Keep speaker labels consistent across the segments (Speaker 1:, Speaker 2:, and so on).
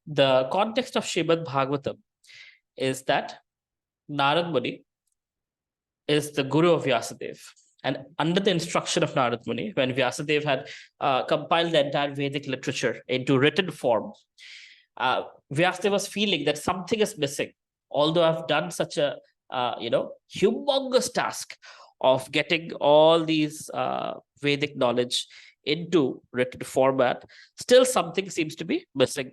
Speaker 1: The context of Srimad Bhagavatam is that Narad Muni is the guru of Vyasadeva. And under the instruction of Narad Muni, when Vyasadeva had compiled the entire Vedic literature into written form, Vyasadeva was feeling that something is missing. Although I've done such a humongous task of getting all these Vedic knowledge into written format, still something seems to be missing.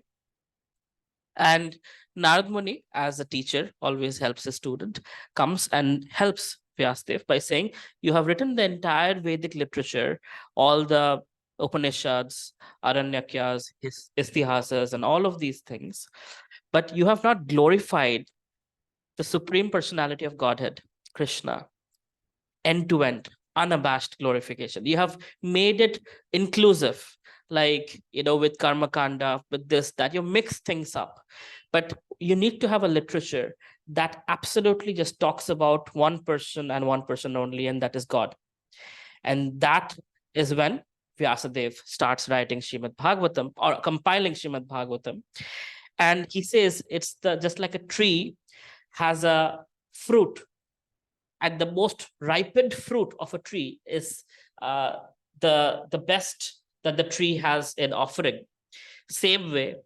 Speaker 1: And Narad Muni, as a teacher, always helps a student, comes and helps Vyasadeva by saying, you have written the entire Vedic literature, all the Upanishads, Aranyakyas, Istihasas, and all of these things, but you have not glorified the Supreme Personality of Godhead, Krishna, end-to-end, unabashed glorification. You have made it inclusive, like, with Karma Kanda, with this, that you mix things up. But you need to have a literature that absolutely just talks about one person and one person only, and that is God. And that is when Vyasadeva starts writing Srimad Bhagavatam, or compiling Srimad Bhagavatam. And he says it's just like a tree has a fruit, and the most ripened fruit of a tree is the best that the tree has in offering. Same way,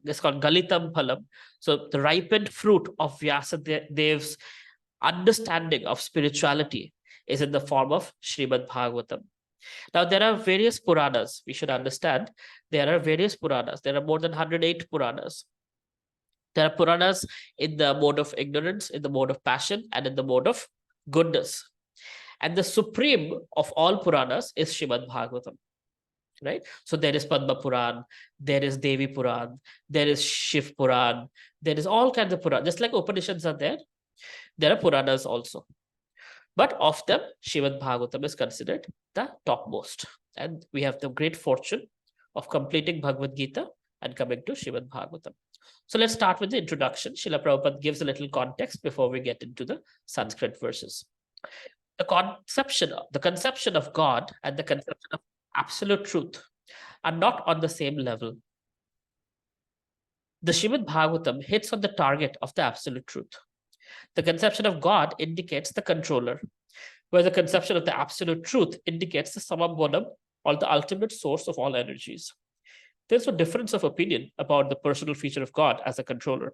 Speaker 1: it's called Galitam Phalam. So the ripened fruit of Vyasadev's understanding of spirituality is in the form of Srimad Bhagavatam. Now, there are various Puranas. We should understand there are various Puranas. There are more than 108 Puranas. There are Puranas in the mode of ignorance, in the mode of passion, and in the mode of goodness. And the supreme of all Puranas is Srimad Bhagavatam. Right? So there is Padma Puran, there is Devi Puran, there is Shiv Puran, there is all kinds of Puran. Just like Upanishads are there are Puranas also. But of them, Srimad Bhagavatam is considered the topmost. And we have the great fortune of completing Bhagavad Gita and coming to Srimad Bhagavatam. So let's start with the introduction. Srila Prabhupada gives a little context before we get into the Sanskrit verses. The conception of God and the conception of absolute truth are not on the same level. The Srimad Bhagavatam hits on the target of the absolute truth. The conception of God indicates the controller, where the conception of the absolute truth indicates the summum bonum, or the ultimate source of all energies. There's a difference of opinion about the personal feature of God as a controller,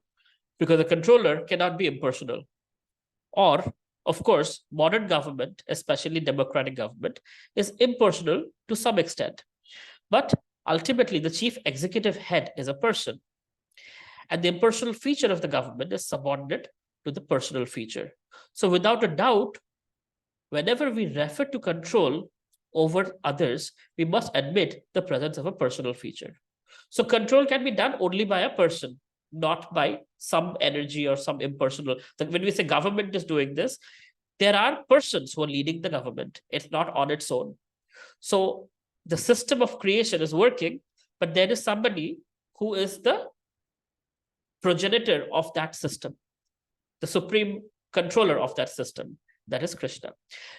Speaker 1: because a controller cannot be impersonal. Or, of course, modern government, especially democratic government, is impersonal to some extent. But ultimately, the chief executive head is a person. And the impersonal feature of the government is subordinate to the personal feature. So without a doubt, whenever we refer to control over others, we must admit the presence of a personal feature. So control can be done only by a person, not by some energy or some impersonal. When we say government is doing this, there are persons who are leading the government. It's not on its own. So the system of creation is working, but there is somebody who is the progenitor of that system, the supreme controller of that system. That is Krishna.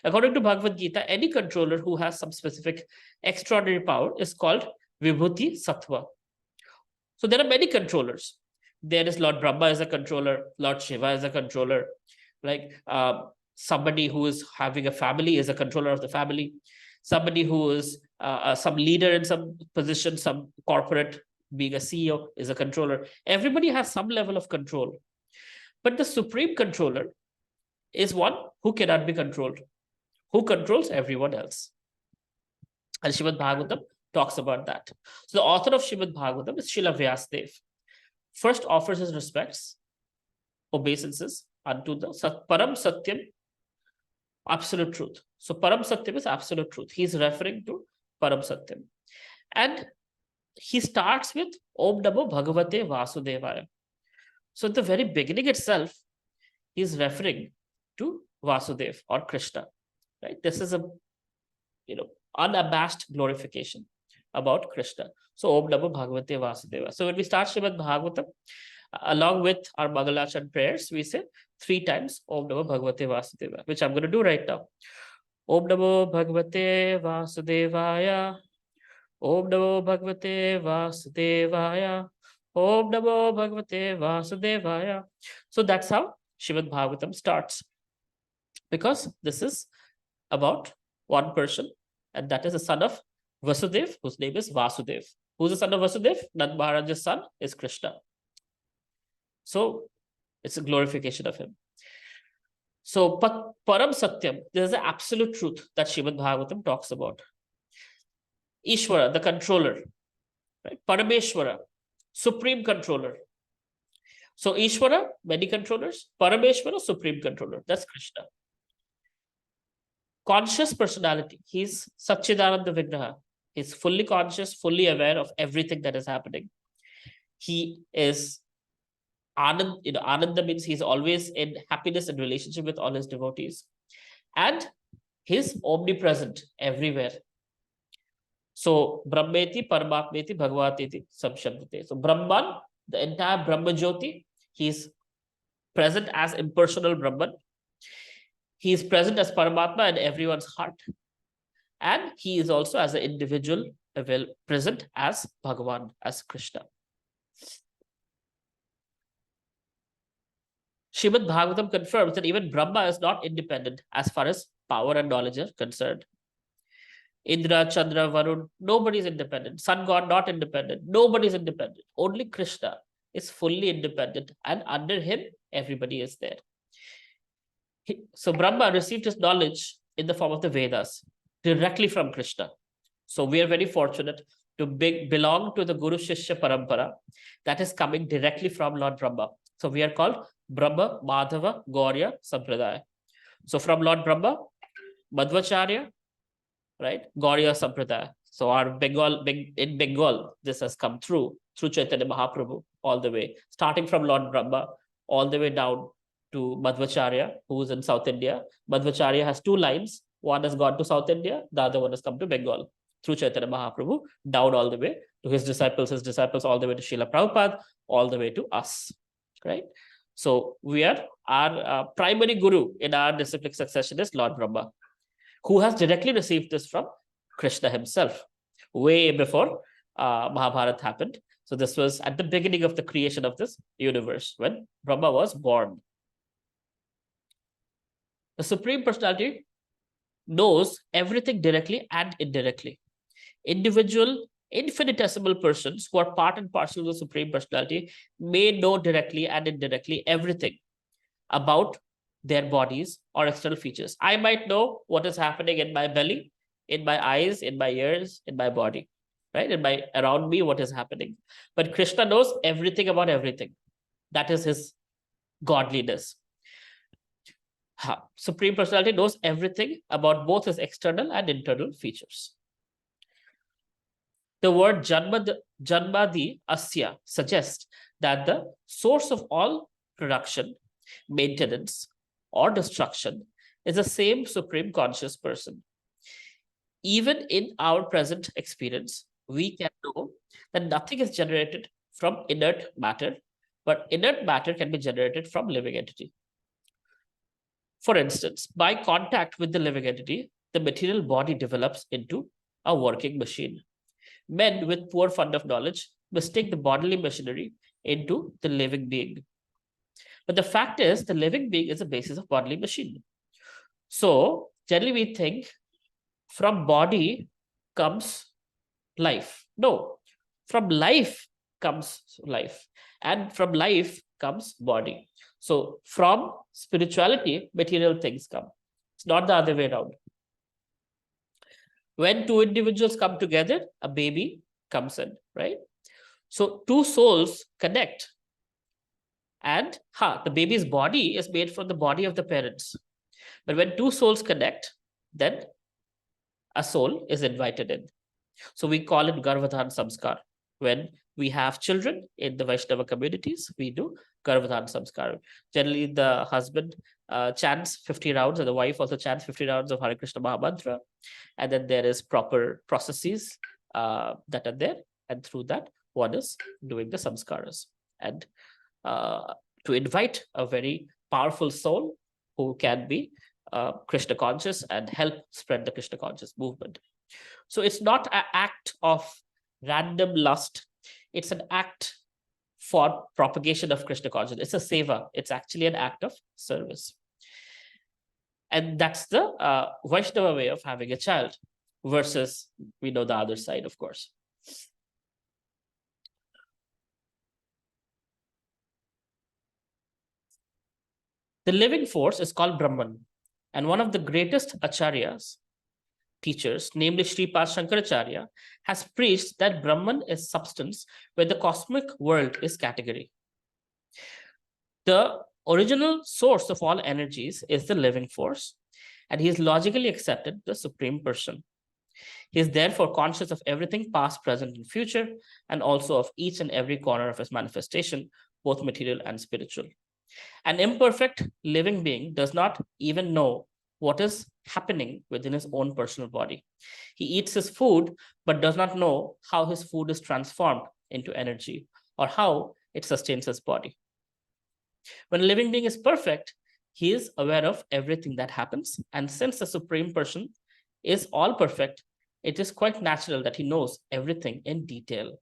Speaker 1: According to Bhagavad Gita, any controller who has some specific extraordinary power is called Vibhuti Sattva. So there are many controllers. There is Lord Brahma as a controller, Lord Shiva as a controller, like somebody who is having a family is a controller of the family, somebody who is some leader in some position, some corporate, being a CEO, is a controller. Everybody has some level of control. But the supreme controller is one who cannot be controlled, who controls everyone else. And Srimad Bhagavatam talks about that. So the author of Srimad Bhagavatam is Srila Vyasadeva. First offers his respects, obeisances unto the Param Satyam, absolute truth. So Param Satyam is absolute truth. He's referring to Param Satyam. And he starts with Om Namo Bhagavate Vasudevaya. So at the very beginning itself, he's referring to Vasudev or Krishna. Right? This is a unabashed glorification about Krishna. So Om Namo Bhagavate Vasudeva. So when we start Srimad Bhagavatam, along with our Mangalachan prayers, we say 3 times Om Namo Bhagavate Vasudeva, which I'm going to do right now. Om Namo Bhagavate Vasudevaya. Om Namo Bhagavate Vasudevaya. Om Namo Bhagavate Vasudevaya. So that's how Srimad Bhagavatam starts. Because this is about one person, and that is the son of Vasudev, whose name is Vasudev. Who's the son of Vasudev? Nand Maharaj's son is Krishna. So it's a glorification of him. So Param Satyam, this is the absolute truth that Srimad Bhagavatam talks about. Ishvara, the controller, right? Parameshwara, supreme controller. So Ishvara, many controllers. Parameshwara, supreme controller. That's Krishna. Conscious personality. He's Satchidananda Vigraha. He's fully conscious, fully aware of everything that is happening. He is Anand, Ananda means he's always in happiness and relationship with all his devotees. And he's omnipresent everywhere. So Brahmeti, Paramatmeti, Bhagavati, Samshabdate. So Brahman, the entire Brahma Jyoti, he's present as impersonal Brahman. He is present as Paramatma in everyone's heart. And he is also as an individual present as Bhagavan, as Krishna. Srimad Bhagavatam confirms that even Brahma is not independent as far as power and knowledge are concerned. Indra, Chandra, Varun, nobody is independent. Sun God, not independent. Nobody is independent. Only Krishna is fully independent, and under him, everybody is there. So Brahma received his knowledge in the form of the Vedas directly from Krishna. So we are very fortunate to belong to the Guru Shishya Parampara that is coming directly from Lord Brahma. So we are called Brahma, Madhava, Gaurya, Sampradaya. So from Lord Brahma, Madhvacharya, right? Gaurya Sampradaya. So our in Bengal, this has come through Chaitanya Mahaprabhu all the way, starting from Lord Brahma all the way down to Madhvacharya, who is in South India. Madhvacharya has two lines. One has gone to South India, the other one has come to Bengal through Chaitanya Mahaprabhu, down all the way to his disciples, all the way to Srila Prabhupada, all the way to us, right? So we are, our primary guru in our disciplic succession is Lord Brahma, who has directly received this from Krishna himself, way before Mahabharata happened. So this was at the beginning of the creation of this universe, when Brahma was born. The Supreme Personality knows everything directly and indirectly. Individual, infinitesimal persons who are part and parcel of the Supreme Personality may know directly and indirectly everything about their bodies or external features. I might know what is happening in my belly, in my eyes, in my ears, in my body, right? Around me, what is happening. But Krishna knows everything about everything. That is his godliness. Supreme Personality knows everything about both his external and internal features. The word Janmadi Asya suggests that the source of all production, maintenance, or destruction is the same Supreme Conscious Person. Even in our present experience, we can know that nothing is generated from inert matter, but inert matter can be generated from living entity. For instance, by contact with the living entity, the material body develops into a working machine. Men with poor fund of knowledge mistake the bodily machinery into the living being. But the fact is, the living being is the basis of bodily machine. So generally we think from body comes life. No, from life comes life, and from life comes body. So from spirituality, material things come. It's not the other way around. When two individuals come together, a baby comes in, right? So two souls connect. And the baby's body is made from the body of the parents. But when two souls connect, then a soul is invited in. So we call it Garbhadhan Samskar. When we have children in the Vaishnava communities, we do Garbhadhan Samskar. Generally, the husband chants 50 rounds, and the wife also chants 50 rounds of Hare Krishna Mahamantra. And then there is proper processes that are there. And through that, one is doing the samskaras. And to invite a very powerful soul who can be Krishna conscious and help spread the Krishna conscious movement. So it's not an act of random lust. It's an act for propagation of Krishna consciousness. It's a seva. It's actually an act of service. And that's the Vaishnava way of having a child, versus we know the other side, of course. The living force is called Brahman. And one of the greatest acharyas, teachers, namely Sripad Shankaracharya, has preached that Brahman is substance where the cosmic world is category. The original source of all energies is the living force, and he is logically accepted the Supreme Person. He is therefore conscious of everything past, present, and future, and also of each and every corner of his manifestation, both material and spiritual. An imperfect living being does not even know what is happening within his own personal body. He eats his food, but does not know how his food is transformed into energy or how it sustains his body. When a living being is perfect, he is aware of everything that happens. And since the Supreme Person is all perfect, it is quite natural that he knows everything in detail.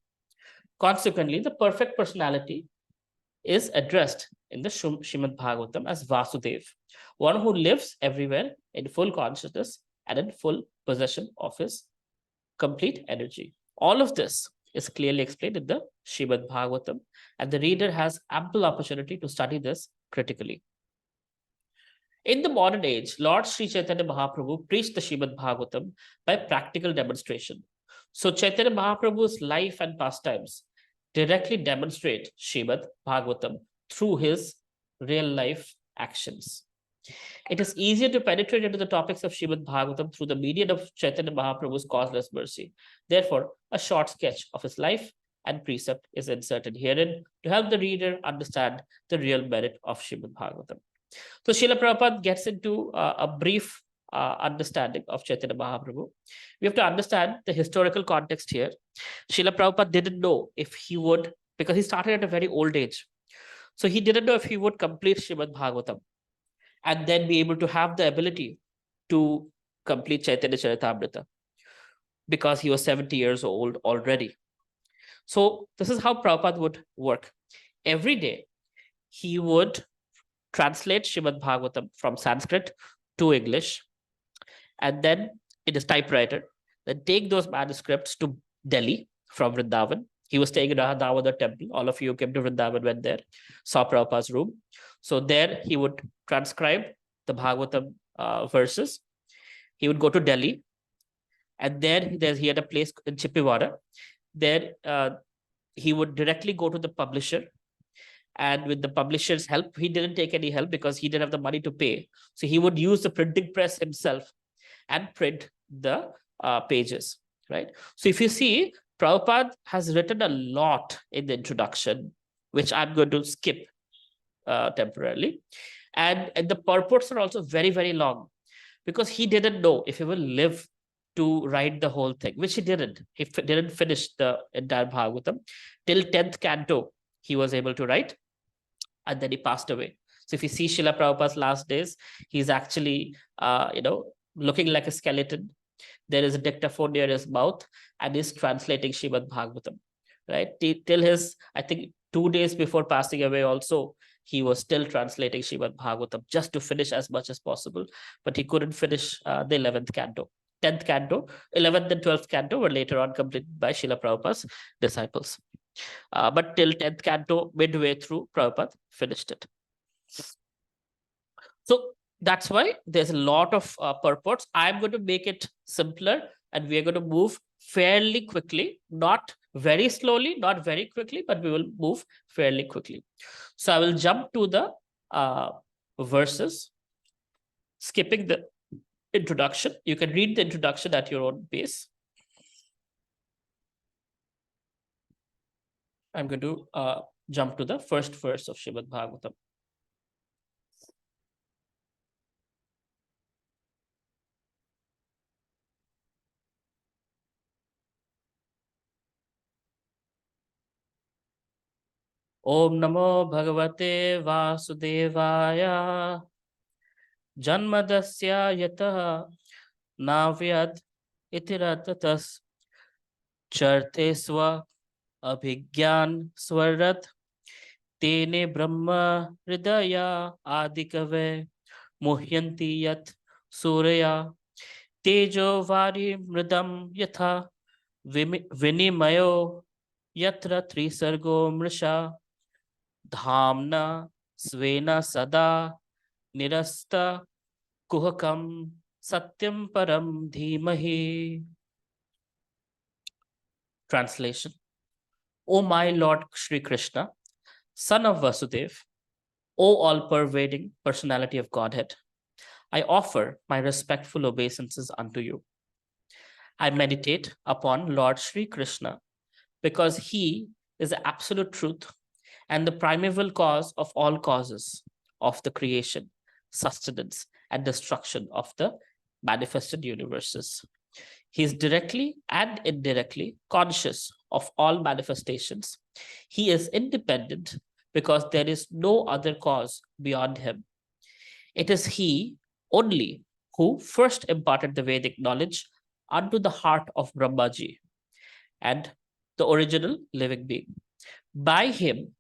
Speaker 1: Consequently, the perfect personality is addressed in the Srimad Bhagavatam as Vasudev, one who lives everywhere in full consciousness and in full possession of his complete energy. All of this is clearly explained in the Srimad Bhagavatam, and the reader has ample opportunity to study this critically. In the modern age, Lord Sri Chaitanya Mahaprabhu preached the Srimad Bhagavatam by practical demonstration. So Chaitanya Mahaprabhu's life and pastimes directly demonstrate Srimad Bhagavatam through his real life actions. It is easier to penetrate into the topics of Srimad Bhagavatam through the medium of Chaitanya Mahaprabhu's causeless mercy. Therefore, a short sketch of his life and precept is inserted herein to help the reader understand the real merit of Srimad Bhagavatam. So Srila Prabhupada gets into a brief understanding of Chaitanya Mahaprabhu. We have to understand the historical context here. Srila Prabhupada didn't know if he would, because he started at a very old age. So he didn't know if he would complete Srimad Bhagavatam and then be able to have the ability to complete Chaitanya Charitamrita, because he was 70 years old already. So this is how Prabhupada would work. Every day, he would translate Srimad Bhagavatam from Sanskrit to English, and then in his typewriter, then take those manuscripts to Delhi from Vrindavan. He was staying in Radhavana temple. All of you who came to Vrindavan went there, saw Prabhupada's room. So there he would transcribe the Bhagavatam verses. He would go to Delhi, and there he had a place in Chippiwara. There he would directly go to the publisher, and with the publisher's help, he didn't take any help because he didn't have the money to pay. So he would use the printing press himself and print the pages, right? So if you see, Prabhupada has written a lot in the introduction, which I'm going to skip temporarily. And the purports are also very, very long, because he didn't know if he will live to write the whole thing, which he didn't. He didn't finish the entire Bhagavatam. Till 10th canto, he was able to write, and then he passed away. So if you see Srila Prabhupada's last days, he's actually, looking like a skeleton. There is a dictaphone near his mouth, and he's translating Srimad Bhagavatam, right? Till his, I think, 2 days before passing away also, he was still translating Srimad Bhagavatam just to finish as much as possible, but he couldn't finish the 11th canto. 10th canto, 11th and 12th canto were later on completed by Srila Prabhupada's disciples. But till 10th canto, midway through, Prabhupada finished it. So that's why there's a lot of purports. I'm going to make it simpler, and we're going to move fairly quickly, not very slowly, not very quickly, but we will move fairly quickly. So I will jump to the verses, skipping the introduction. You can read the introduction at your own pace. I'm going to jump to the first verse of Srimad Bhagavatam. Om Namo Bhagavate Vasudevaya Janmadasya Yatah Navyad Itiratatas Charte Swa Abhigyan Swarat Tene Brahma Hridaya Adikave Muhyanti Yat Surya Tejo Vari Mridam Yatha Vinimayo Yatra Trisargo Mrisha Dhamna Svena Sada Nirasta Kuhakam Satyam Param Dhimahi. Translation. O my Lord Sri Krishna, Son of Vasudev, O all-pervading personality of Godhead, I offer my respectful obeisances unto you. I meditate upon Lord Sri Krishna because he is the absolute truth and the primeval cause of all causes of the creation, sustenance, and destruction of the manifested universes. He is directly and indirectly conscious of all manifestations. He is independent because there is no other cause beyond him. It is he only who first imparted the Vedic knowledge unto the heart of Brahmaji and the original living being. By him,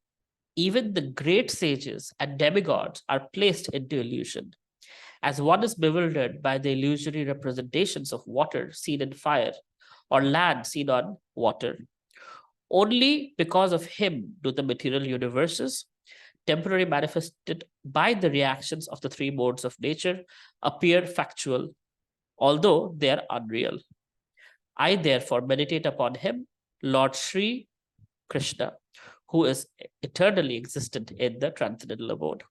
Speaker 1: even the great sages and demigods are placed into illusion. As one is bewildered by the illusory representations of water seen in fire or land seen on water. Only because of him do the material universes, temporarily manifested by the reactions of the three modes of nature, appear factual, although they are unreal. I therefore meditate upon him, Lord Sri Krishna, who is eternally existent in the transcendental abode,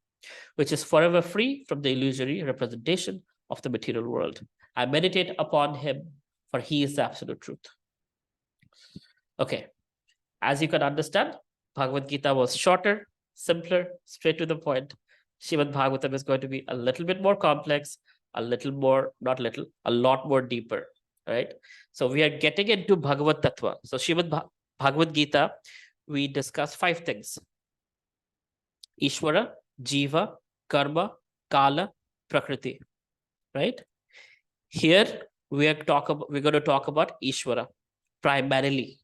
Speaker 1: which is forever free from the illusory representation of the material world. I meditate upon him, for he is the absolute truth. Okay, as you can understand, Bhagavad Gita was shorter, simpler, straight to the point. Srimad Bhagavatam is going to be a little bit more complex, a little more, not little, a lot more deeper, right? So we are getting into Bhagavad Tattva. So Srimad Bhagavad Gita, we discuss 5 things: Ishvara, Jiva, Karma, Kala, Prakriti, right? Here we're going to talk about Ishvara primarily.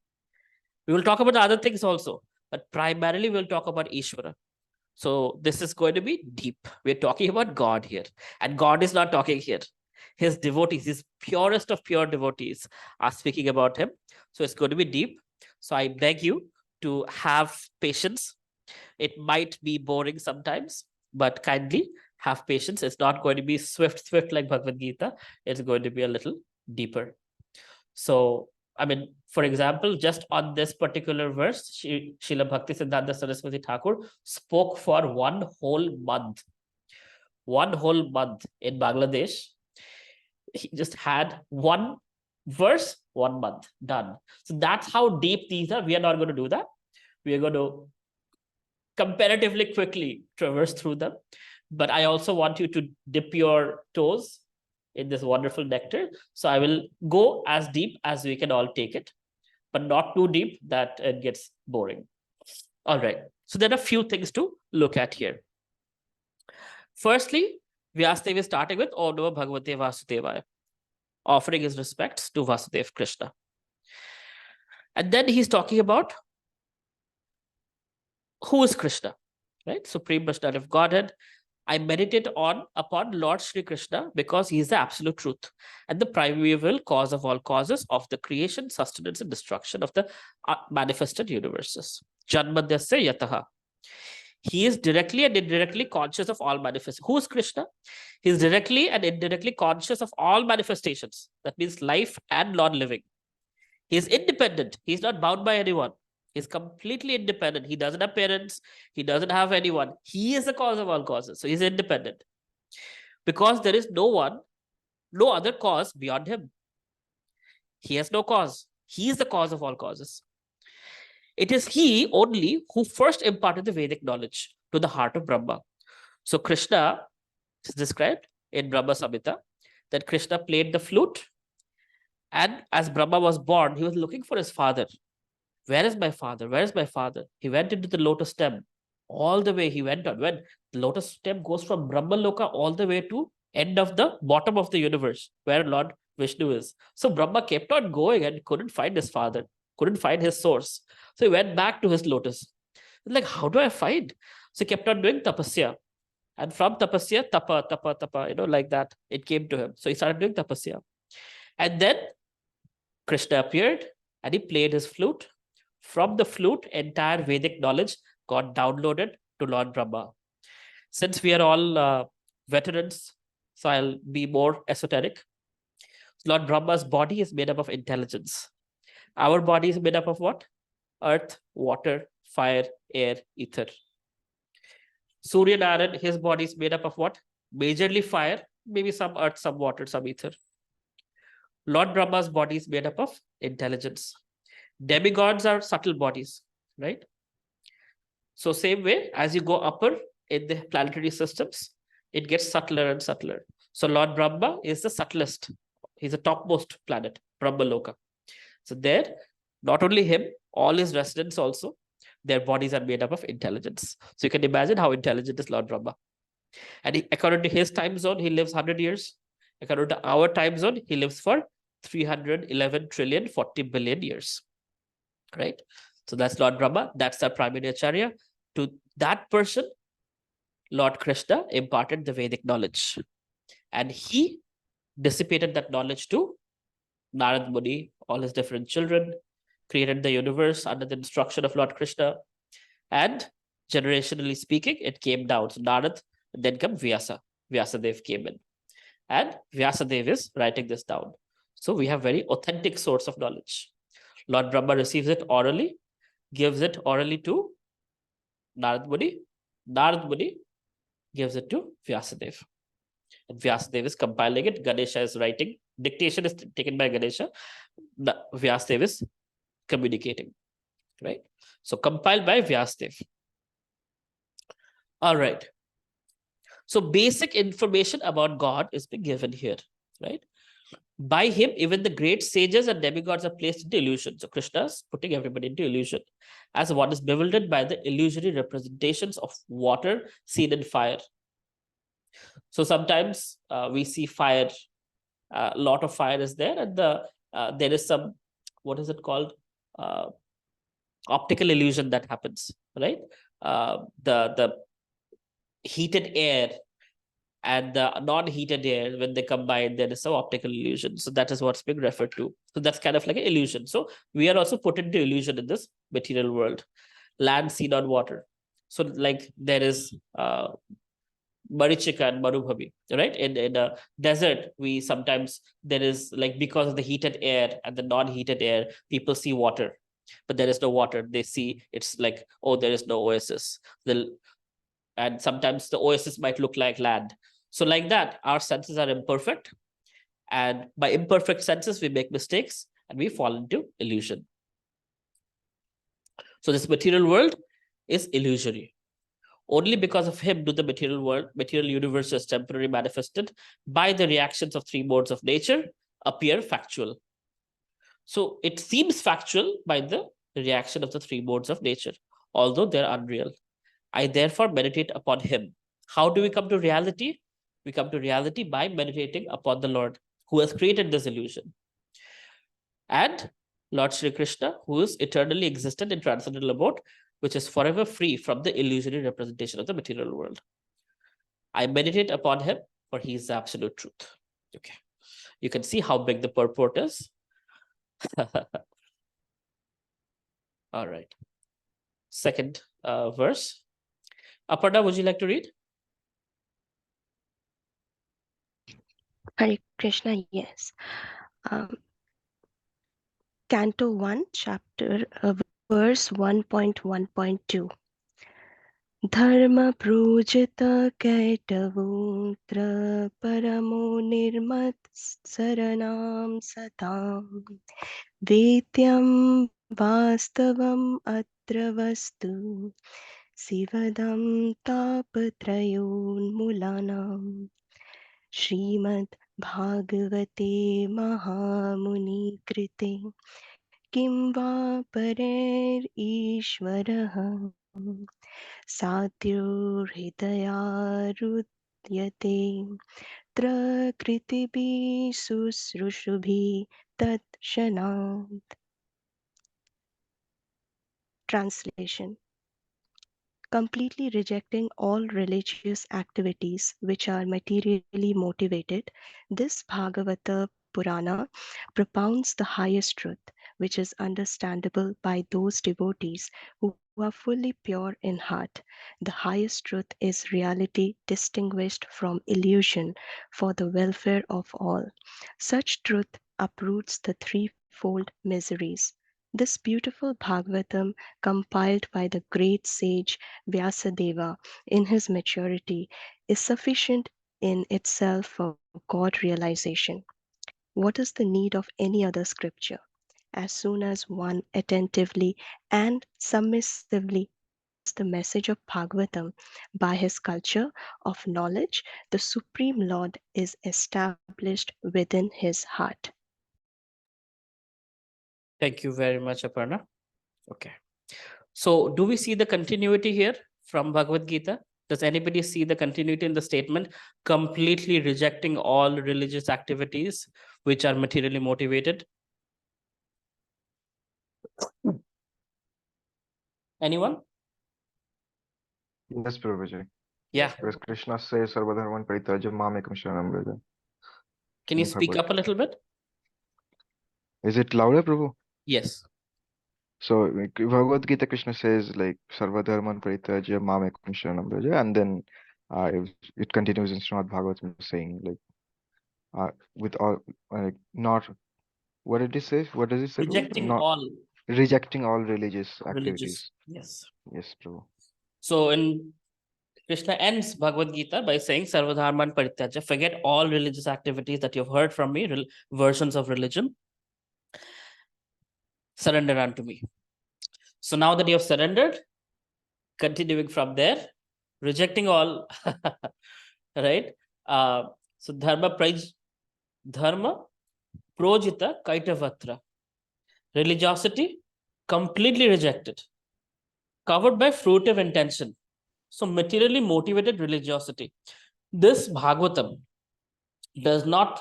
Speaker 1: We will talk about the other things also, but primarily we'll talk about Ishvara. So this is going to be deep. We're talking about God here, and God is not talking here. His devotees, his purest of pure devotees are speaking about him. So it's going to be deep. So I beg you to have patience. It might be boring sometimes, but kindly have patience. It's not going to be swift like Bhagavad Gita. It's going to be a little deeper. So, I mean, for example, just on this particular verse, Srila Bhakti Siddhanta Saraswati Thakur spoke for one whole month. One whole month in Bangladesh. He just had one verse, 1 month, done. So that's how deep these are. We are not going to do that. We are going to comparatively quickly traverse through them. But I also want you to dip your toes in this wonderful nectar. So I will go as deep as we can all take it, but not too deep that it gets boring. All right. So there are a few things to look at here. Firstly, Vyasadeva is starting with Om Namo Bhagavate Vasudevaya, offering his respects to Vasudev Krishna. And then he's talking about who is Krishna, right? Supreme Personality of Godhead. I meditate upon Lord Sri Krishna because he is the absolute truth and the primeval cause of all causes of the creation, sustenance, and destruction of the manifested universes. Janmadhyasya yataha. He is directly and indirectly conscious of all manifestations. Who is Krishna? He is directly and indirectly conscious of all manifestations. That means life and non-living. He is independent. He is not bound by anyone. He's completely independent. He doesn't have parents. He doesn't have anyone. He is the cause of all causes. So he's independent. Because there is no other cause beyond him. He has no cause. He is the cause of all causes. It is he only who first imparted the Vedic knowledge to the heart of Brahma. So Krishna is described in Brahma Samhita that Krishna played the flute. And as Brahma was born, he was looking for his father. Where is my father? Where is my father? He went into the lotus stem. All the way he went on. When the lotus stem goes from Brahma Loka all the way to end of the bottom of the universe, where Lord Vishnu is. So Brahma kept on going and couldn't find his father, couldn't find his source. So he went back to his lotus. Like, how do I find? So he kept on doing tapasya. And from tapasya, tapa, like that, it came to him. So he started doing tapasya. And then Krishna appeared and he played his flute. From the flute, entire Vedic knowledge got downloaded to Lord Brahma. Since we are all veterans, so I'll be more esoteric. Lord Brahma's body is made up of intelligence. Our body is made up of what? Earth, water, fire, air, ether. Surya Narayan, his body is made up of what? Majorly fire, maybe some earth, some water, some ether. Lord Brahma's body is made up of intelligence. Demigods are subtle bodies, right? So same way, as you go upper in the planetary systems, it gets subtler and subtler. So Lord Brahma is the subtlest. He's the topmost planet, Brahma Loka. So there, not only him, all his residents also, their bodies are made up of intelligence. So you can imagine how intelligent is Lord Brahma. And according to his time zone, he lives 100 years. According to our time zone, he lives for 311 trillion 40 billion years. Right? So that's Lord Brahma. That's the primary acharya. To that person, Lord Krishna imparted the Vedic knowledge. And he dissipated that knowledge to Narad Muni, all his different children, created the universe under the instruction of Lord Krishna. And generationally speaking, it came down. So Narad, then come Vyasa. Vyasadev came in. And Vyasadev is writing this down. So we have very authentic source of knowledge. Lord Brahma receives it orally, gives it orally to Narad Muni. Narad Muni gives it to Vyasadev. And Vyasadev is compiling it. Ganesha is writing. Dictation is taken by Ganesha. Vyasadev is communicating. Right? So compiled by Vyasadev. All right. So basic information about God is being given here. Right? By him, even the great sages and demigods are placed into illusion. So Krishna is putting everybody into illusion, as one is bewildered by the illusory representations of water seen in fire. So sometimes we see fire, a lot of fire is there, and there is some, what is it called? Optical illusion that happens, right? The heated air and the non-heated air, when they combine, there is some optical illusion. So that is what's being referred to. So that's kind of like an illusion. So we are also put into illusion in this material world. Land, sea, on water. So like there is Marichika and Marubhumi, right? In a desert, we sometimes, there is like, because of the heated air and the non-heated air, people see water, but there is no water. They see, it's like, oh, there is no oasis. And sometimes the oasis might look like land. So like that, our senses are imperfect. And by imperfect senses, we make mistakes and we fall into illusion. So this material world is illusory. Only because of him do the material world, material universe is temporarily manifested by the reactions of three modes of nature appear factual. So it seems factual by the reaction of the three modes of nature, although they're unreal. I therefore meditate upon him. How do we come to reality? We come to reality by meditating upon the Lord who has created this illusion. And Lord Sri Krishna, who is eternally existent in transcendental abode, which is forever free from the illusory representation of the material world. I meditate upon him, for he is the absolute truth. Okay. You can see how big the purport is. All right. Second verse. Aparna, would you like to read?
Speaker 2: Hare Krishna, yes. Canto 1, chapter, verse 1.1.2. Dharma projita kaitavotra paramo nirmat saranam satam vetyam vastavam atra vastu sivadam tapatrayon mulanam Srimad Bhagavate Mahamuni Krite Kim va parer Ishvarah Satyo Hridayarudyate Trakritibi Susrushubhi Tat Shanat. Translation. completely rejecting all religious activities which are materially motivated, this Bhagavata Purana propounds the highest truth, which is understandable by those devotees who are fully pure in heart. The highest truth is reality distinguished from illusion for the welfare of all. Such truth uproots the threefold miseries. This beautiful Bhagavatam, compiled by the great sage Vyasadeva in his maturity, is sufficient in itself for God realization. What is the need of any other scripture? As soon as one attentively and submissively hears the message of Bhagavatam by his culture of knowledge, the Supreme Lord is established within his heart.
Speaker 1: Thank you very much, Aparna. Okay. So do we see the continuity here from Bhagavad Gita? Does anybody see the continuity in the statement? Completely rejecting all religious activities which are materially motivated. Anyone?
Speaker 3: Yes, Prabhuji.
Speaker 1: Yeah.
Speaker 3: Because Krishna says, Sarvadharman Parityajya Mamekam Sharanam Vraja.
Speaker 1: Can you
Speaker 3: in
Speaker 1: speak
Speaker 3: Bhagavad
Speaker 1: up a little bit?
Speaker 3: Is it louder, Prabhu?
Speaker 1: Yes.
Speaker 3: So, Bhagavad Gita, Krishna says, like, Sarvadharman Parityajya Mamekam Sharanam Vraja. And then it continues in Srimad Bhagavatam saying, like, with all, like, not, what did he say? What does it say, Prabhu?
Speaker 1: Rejecting
Speaker 3: Not
Speaker 1: all
Speaker 3: rejecting all religious
Speaker 1: religious.
Speaker 3: activities.
Speaker 1: Yes.
Speaker 3: Yes, Prabhu.
Speaker 1: So in Krishna ends Bhagavad Gita by saying Sarvadharman Parityaja, forget all religious activities that you've heard from me, versions of religion. Surrender unto me. So now that you have surrendered, continuing from there, rejecting all, right? So dharma projita kaitavatra. Religiosity, completely rejected, covered by fruitive intention. So materially motivated religiosity. This Bhagavatam does not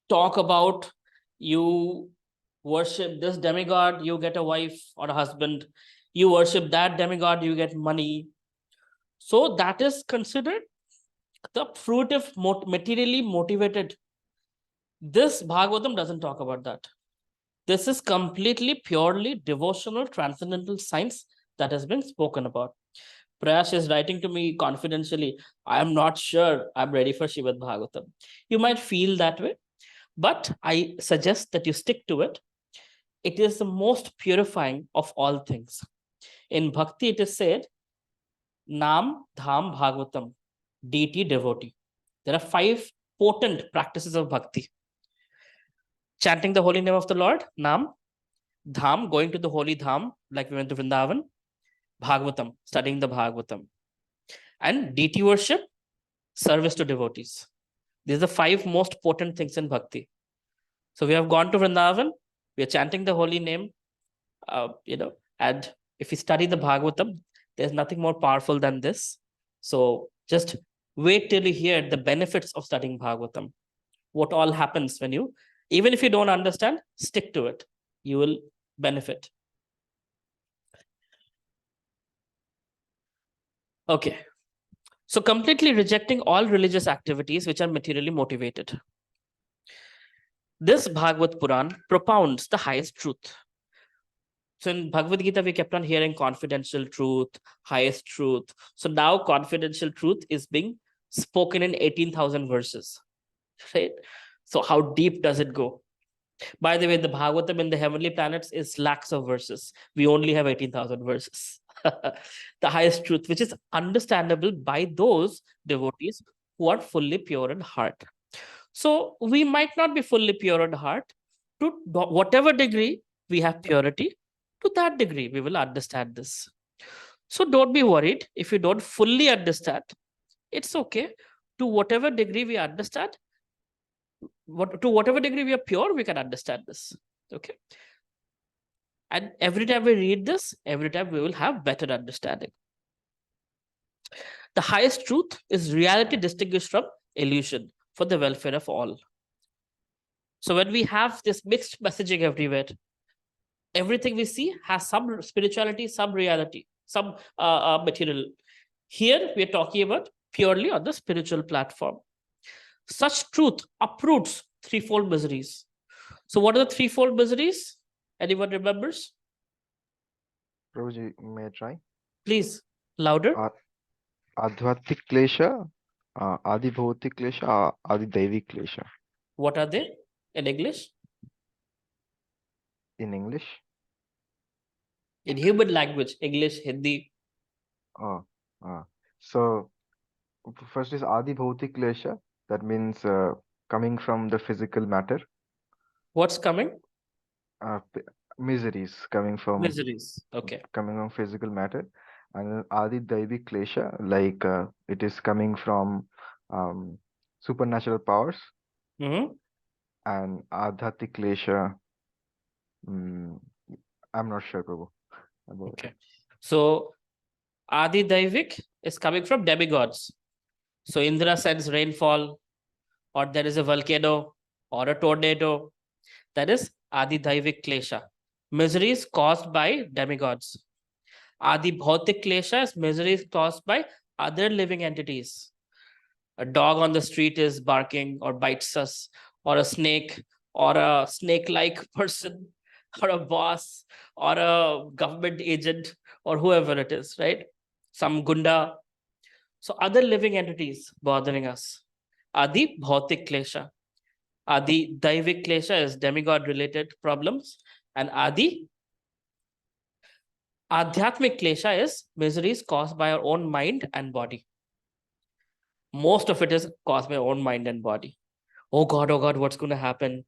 Speaker 1: talk about you worship this demigod, you get a wife or a husband. You worship that demigod, you get money. So that is considered the fruitive, materially motivated. This Bhagavatam doesn't talk about that. This is completely, purely devotional, transcendental science that has been spoken about. Prayash is writing to me confidentially, I am not sure I'm ready for Srimad Bhagavatam. You might feel that way, but I suggest that you stick to it. It is the most purifying of all things. In Bhakti, it is said, Nam Dham Bhagavatam, deity, devotee. There are 5 potent practices of Bhakti. Chanting the holy name of the Lord, Nam. Dham, going to the holy Dham, like we went to Vrindavan. Bhagavatam, studying the Bhagavatam. And deity worship, service to devotees. These are the 5 most potent things in Bhakti. So we have gone to Vrindavan, we are chanting the holy name, and if we study the Bhagavatam, there's nothing more powerful than this. So just wait till you hear the benefits of studying Bhagavatam. What all happens when you, even if you don't understand, stick to it. You will benefit. Okay. So completely rejecting all religious activities which are materially motivated. This Bhagavad Puran propounds the highest truth. So in Bhagavad Gita, we kept on hearing confidential truth, highest truth. So now confidential truth is being spoken in 18,000 verses, right? So how deep does it go? By the way, the Bhagavatam in the heavenly planets is lakhs of verses. We only have 18,000 verses. The highest truth, which is understandable by those devotees who are fully pure in heart. So we might not be fully pure in heart. To whatever degree we have purity, to that degree we will understand this. So don't be worried if you don't fully understand. It's okay. To whatever degree we understand, to whatever degree we are pure, we can understand this. Okay. And every time we read this, every time we will have better understanding. The highest truth is reality distinguished from illusion for the welfare of all. So when we have this mixed messaging everywhere, everything we see has some spirituality, some reality, some material. Here, we're talking about purely on the spiritual platform. Such truth uproots threefold miseries. So what are the threefold miseries? Anyone remembers?
Speaker 3: Prabhuji, may I try?
Speaker 1: Please, louder.
Speaker 3: Adhyatik klesha, Adi bhautik klesha, Adi daivik klesha.
Speaker 1: What are they in English?
Speaker 3: In English?
Speaker 1: In human language, English, Hindi.
Speaker 3: Oh, so first is Adi bhautik klesha. That means coming from the physical matter.
Speaker 1: What's coming?
Speaker 3: Miseries coming from
Speaker 1: Miseries. Okay.
Speaker 3: physical matter. And then Adi daivik klesha, like it is coming from supernatural powers.
Speaker 1: Mm-hmm.
Speaker 3: And Adhyatik klesha, I'm not sure, Prabhu, about
Speaker 1: Okay. So Adi Daivik is coming from demigods. So Indra sends rainfall, or there is a volcano or a tornado. That is Adi Daivik Klesha. Miseries caused by demigods. Adi Bhautik Klesha is miseries caused by other living entities. A dog on the street is barking or bites us, or a snake, or a snake-like person, or a boss, or a government agent, or whoever it is, right? Some gunda. So other living entities bothering us. Adi Bhautik Klesha. Adi Daivik Klesha is demigod-related problems. And Adi Adhyatmic Klesha is miseries caused by our own mind and body. Most of it is caused by our own mind and body. Oh God, what's going to happen?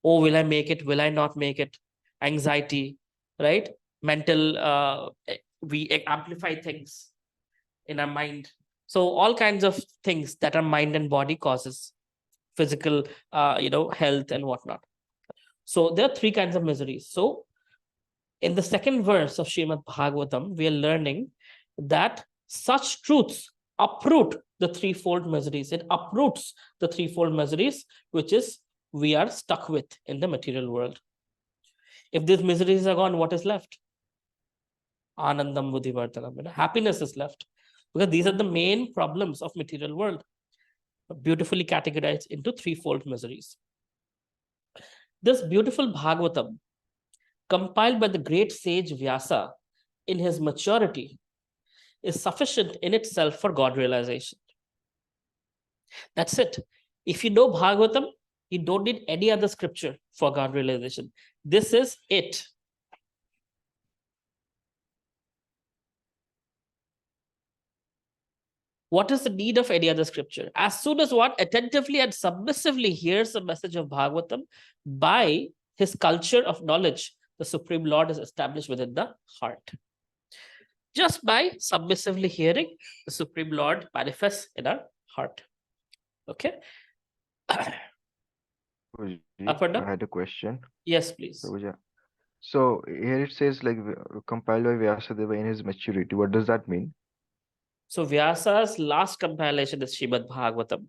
Speaker 1: Oh, will I make it? Will I not make it? Anxiety, right? Mental, we amplify things in our mind. So all kinds of things that our mind and body causes, physical, health and whatnot. So there are three kinds of miseries. So in the second verse of Srimad Bhagavatam, we are learning that such truths uproot the threefold miseries. It uproots the threefold miseries, which is we are stuck with in the material world. If these miseries are gone, what is left? Anandam buddhivardhanam. Happiness is left. Because these are the main problems of material world, beautifully categorized into threefold miseries. This beautiful Bhagavatam, compiled by the great sage Vyasa in his maturity, is sufficient in itself for God realization. That's it. If you know Bhagavatam, you don't need any other scripture for God realization. This is it. What is the need of any other scripture? As soon as one attentively and submissively hears the message of Bhagavatam, by his culture of knowledge, the Supreme Lord is established within the heart. Just by submissively hearing, the Supreme Lord manifests in our heart. Okay.
Speaker 3: Prabhuji,
Speaker 1: Aparna?
Speaker 3: I had a question.
Speaker 1: Yes, please.
Speaker 3: Prabhuji. So here it says like compiled by Vyasadeva in his maturity. What does that mean?
Speaker 1: So Vyasa's last compilation is Srimad Bhagavatam.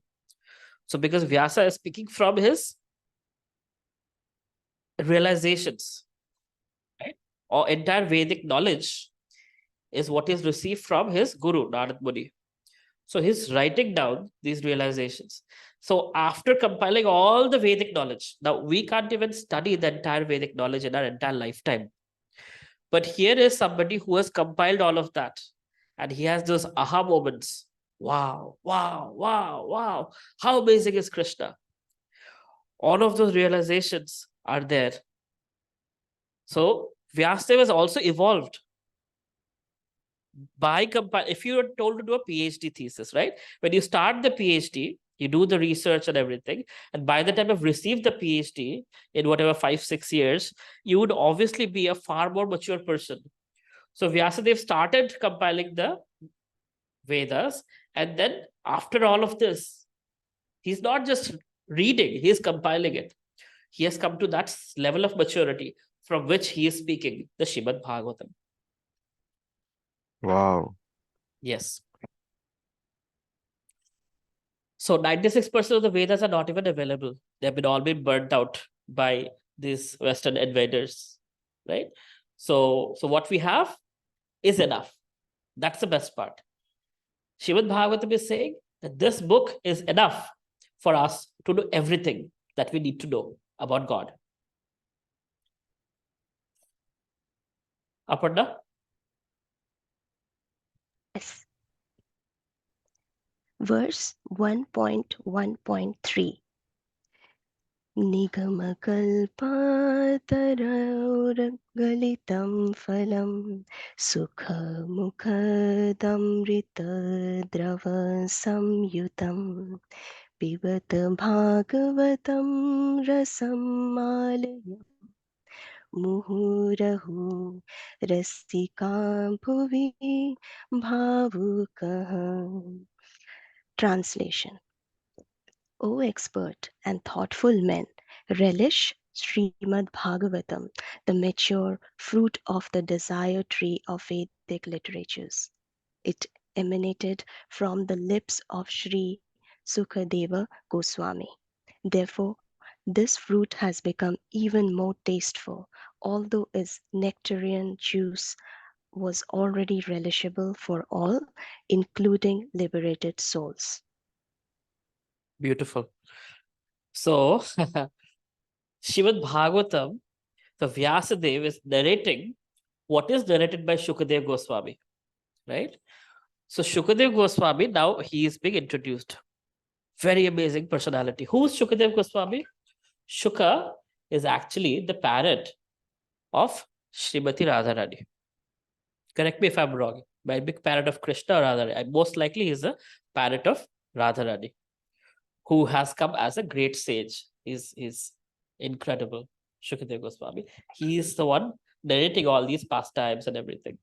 Speaker 1: So because Vyasa is speaking from his realizations, right? Or entire Vedic knowledge is what is received from his guru, Narad Muni. So he's writing down these realizations. So after compiling all the Vedic knowledge, now we can't even study the entire Vedic knowledge in our entire lifetime. But here is somebody who has compiled all of that. And he has those aha moments. Wow, wow, wow, wow. How amazing is Krishna? All of those realizations are there. So Vyasadeva has also evolved by if you are told to do a PhD thesis, right? When you start the PhD, you do the research and everything, and by the time you've received the PhD in whatever 5-6 years, you would obviously be a far more mature person. So Vyasadeva started compiling the Vedas, and then after all of this, he's not just reading, he's compiling it. He has come to that level of maturity from which he is speaking the Srimad Bhagavatam.
Speaker 3: Wow.
Speaker 1: Yes. So 96% of the Vedas are not even available. They've been all been burnt out by these Western invaders, right? So what we have is enough. That's the best part. Srimad Bhagavatam is saying that this book is enough for us to do everything that we need to know about God. Aparna?
Speaker 2: Yes. Verse 1.1.3. निगमकल्पातरौर्गलितं फलं सुखमुखदमृतद्रवसंयुतं पिबत भागवतं रसं मालयम् मुहुरहु रसिका भुवि भावुकः. Translation. O expert and thoughtful men, relish Srimad Bhagavatam, the mature fruit of the desire tree of Vedic literatures. It emanated from the lips of Sri Sukadeva Goswami. Therefore, this fruit has become even more tasteful, although its nectarian juice was already relishable for all, including liberated souls.
Speaker 1: Beautiful. So, Srimad Bhagavatam, the Vyasadeva is narrating what is narrated by Shukadev Goswami, right? So Shukadev Goswami, now he is being introduced. Very amazing personality. Who's Shukadev Goswami? Shuka is actually the parent of Srimati Radharani. Correct me if I'm wrong. Might be parent of Krishna or Radharani. Most likely he's a parent of Radharani, who has come as a great sage. He's incredible. Shukadev Goswami. He is the one narrating all these pastimes and everything.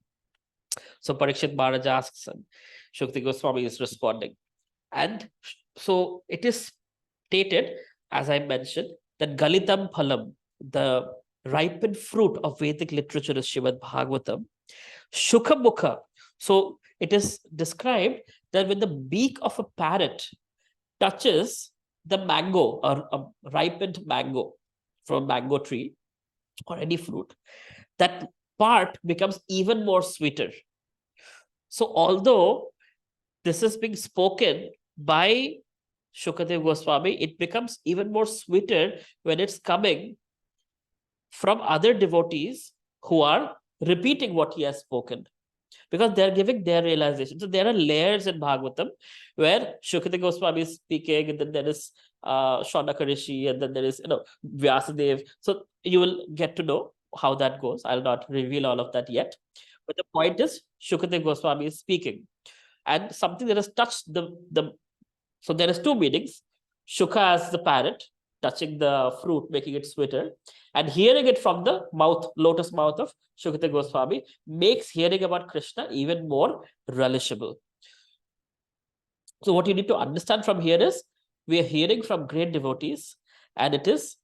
Speaker 1: So Parikshit Maharaj asks, and Shukadev Goswami is responding. And so it is stated, as I mentioned, that Galitam Phalam, the ripened fruit of Vedic literature is Srimad Bhagavatam. Shukha Mukha. So it is described that when the beak of a parrot touches the mango or a ripened mango from a mango tree or any fruit, that part becomes even more sweeter. So although this is being spoken by Shukadev Goswami, it becomes even more sweeter when it's coming from other devotees who are repeating what he has spoken, because they're giving their realization. So there are layers in Bhagavatam where Shukadev Goswami is speaking, and then there is Shaunaka Rishi, and then there is Vyasadev. So you will get to know how that goes. I'll not reveal all of that yet. But the point is, Shukadev Goswami is speaking. And something that has touched the so there is two meanings. Shuka as the parrot, touching the fruit, making it sweeter, and hearing it from the mouth, lotus mouth of Shukadev Goswami makes hearing about Krishna even more relishable. So what you need to understand from here is, we are hearing from great devotees, and it is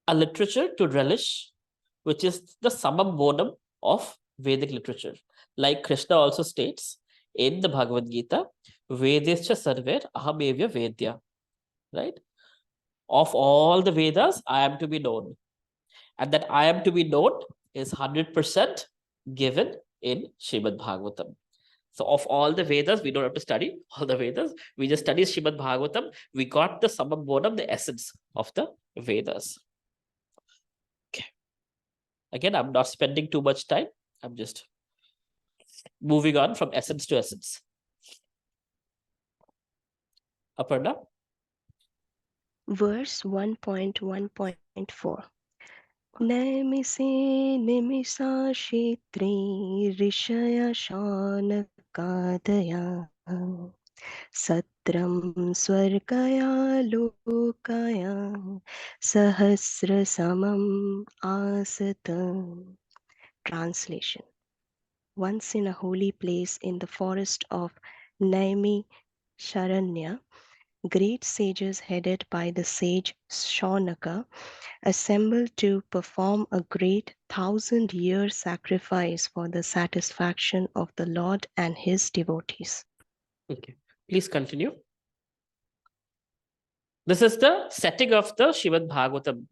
Speaker 1: a literature to relish, which is the summum bonum of Vedic literature. Like Krishna also states in the Bhagavad Gita, Vedescha sarver ahamevya vedya, right? Of all the Vedas, I am to be known. And that I am to be known is 100% given in Srimad Bhagavatam. So of all the Vedas, we don't have to study all the Vedas. We just study Srimad Bhagavatam. We got the summum bonum, the essence of the Vedas. Okay. Again, I'm not spending too much time. I'm just moving on from essence to essence. Aparna?
Speaker 2: Verse 1.1.4. नैमिषे निमिषाक्षेत्रे ऋषय शानकादया सत्रं स्वर्गया लोकया सहस्रसमम् आसत. Translation. Once in a holy place in the forest of Naimi Sharanya, great sages headed by the sage Shaunaka assembled to perform a great 1,000-year sacrifice for the satisfaction of the Lord and his devotees.
Speaker 1: Okay. Please continue. This is the setting of the Srimad Bhagavatam.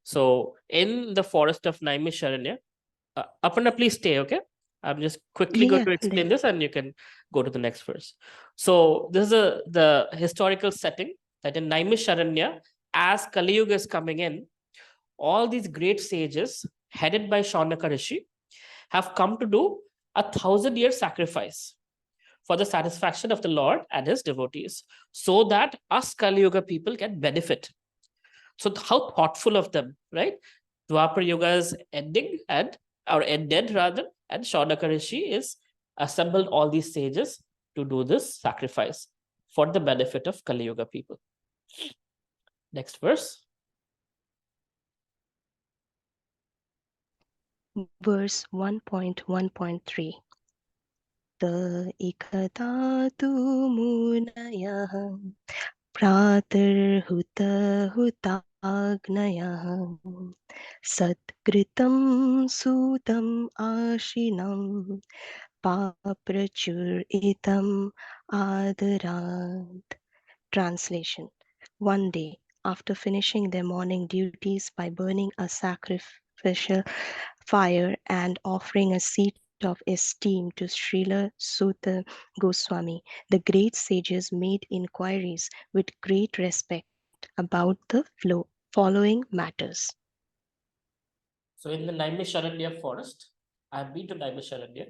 Speaker 1: So in the forest of Naimisharanya, Aparna, please stay, okay? I'm just quickly going to explain
Speaker 2: Yeah.
Speaker 1: this, and you can go to the next verse. So this is the historical setting that in Naimisharanya, as Kali Yuga is coming in, all these great sages headed by Shaunaka Rishi have come to do 1,000-year sacrifice for the satisfaction of the Lord and his devotees, so that us Kali Yuga people can benefit. So how thoughtful of them, right? Dwapar Yuga is ending or ended rather, and Shaunaka Rishi is assembled all these sages to do this sacrifice for the benefit of Kali Yuga people. Next verse.
Speaker 2: Verse 1.1.3. The ikada tu munaya pratarhuta hutagnaya satkritam sutam ashinam paprachur itam adarat. Translation. One day, after finishing their morning duties by burning a sacrificial fire and offering a seat of esteem to Srila Sutta Goswami, the great sages made inquiries with great respect about the following matters.
Speaker 1: So in the Naimisharanya forest, I've been to Naimisharanya.